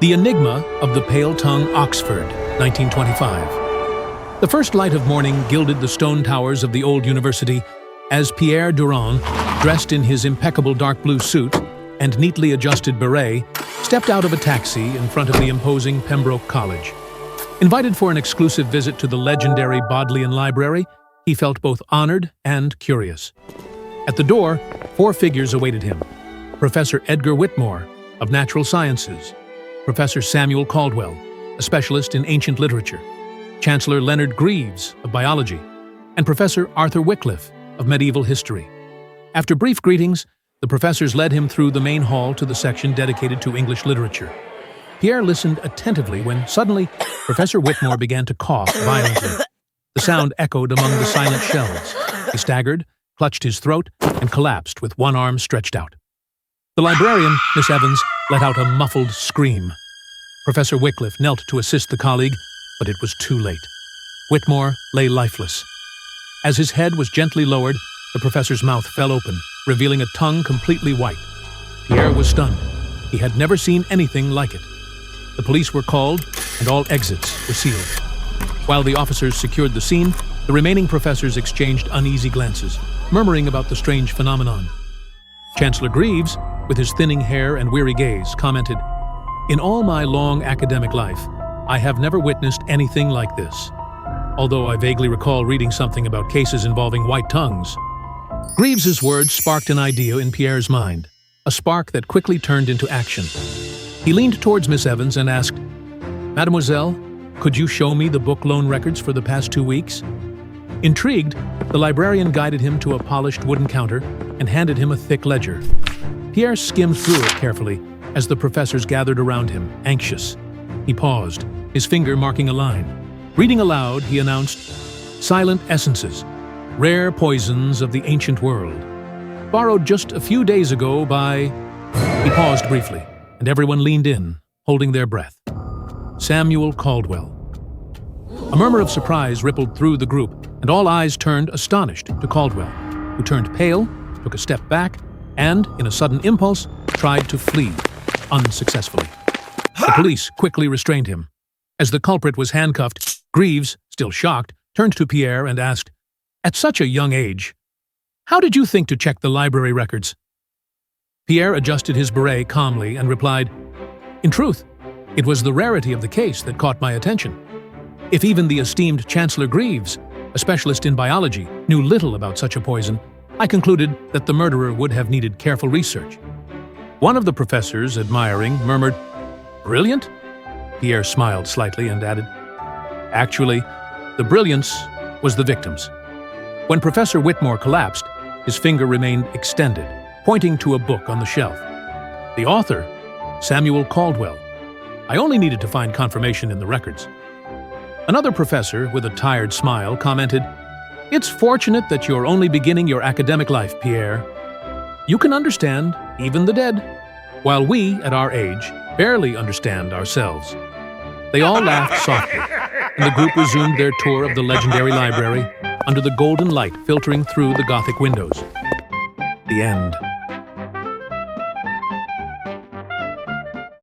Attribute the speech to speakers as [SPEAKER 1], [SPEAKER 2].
[SPEAKER 1] The Enigma of the Pale Tongue, Oxford, 1925. The first light of morning gilded the stone towers of the old university as Pierre Durand, dressed in his impeccable dark blue suit and neatly adjusted beret, stepped out of a taxi in front of the imposing Pembroke College. Invited for an exclusive visit to the legendary Bodleian Library, he felt both honored and curious. At the door, 4 figures awaited him: Professor Edgar Whitmore, of Natural Sciences; Professor Samuel Caldwell, a specialist in ancient literature; Chancellor Leonard Greaves, of Biology; and Professor Arthur Wycliffe, of Medieval History. After brief greetings, the professors led him through the main hall to the section dedicated to English literature. Pierre listened attentively when suddenly Professor Whitmore began to cough violently. The sound echoed among the silent shelves. He staggered, clutched his throat, and collapsed with one arm stretched out. The librarian, Miss Evans, let out a muffled scream. Professor Wycliffe knelt to assist the colleague, but it was too late. Whitmore lay lifeless. As his head was gently lowered, the professor's mouth fell open, revealing a tongue completely white. Pierre was stunned. He had never seen anything like it. The police were called, and all exits were sealed. While the officers secured the scene, the remaining professors exchanged uneasy glances, murmuring about the strange phenomenon. Chancellor Greaves, with his thinning hair and weary gaze, commented, "In all my long academic life, I have never witnessed anything like this, although I vaguely recall reading something about cases involving white tongues." Greaves's words sparked an idea in Pierre's mind, a spark that quickly turned into action. He leaned towards Miss Evans and asked, "Mademoiselle, could you show me the book loan records for the past 2 weeks?" Intrigued, the librarian guided him to a polished wooden counter and handed him a thick ledger. Pierre skimmed through it carefully as the professors gathered around him, anxious. He paused, his finger marking a line. Reading aloud, he announced, "Silent essences, rare poisons of the ancient world. Borrowed just a few days ago by..." He paused briefly, and everyone leaned in, holding their breath. "Samuel Caldwell." A murmur of surprise rippled through the group, and all eyes turned astonished to Caldwell, who turned pale, took a step back, and, in a sudden impulse, tried to flee, unsuccessfully. The police quickly restrained him. As the culprit was handcuffed, Greaves, still shocked, turned to Pierre and asked, "At such a young age, how did you think to check the library records?" Pierre adjusted his beret calmly and replied, "In truth, it was the rarity of the case that caught my attention. If even the esteemed Chancellor Greaves, a specialist in biology, knew little about such a poison, I concluded that the murderer would have needed careful research." One of the professors, admiring, murmured, "Brilliant?" Pierre smiled slightly and added, "Actually, the brilliance was the victim's." When Professor Whitmore collapsed, his finger remained extended, pointing to a book on the shelf. The author, Samuel Caldwell. I only needed to find confirmation in the records. Another professor, with a tired smile, commented, "It's fortunate that you're only beginning your academic life, Pierre. You can understand even the dead, while we, at our age, barely understand ourselves." They all laughed softly, and the group resumed their tour of the legendary library under the golden light filtering through the Gothic windows. The end.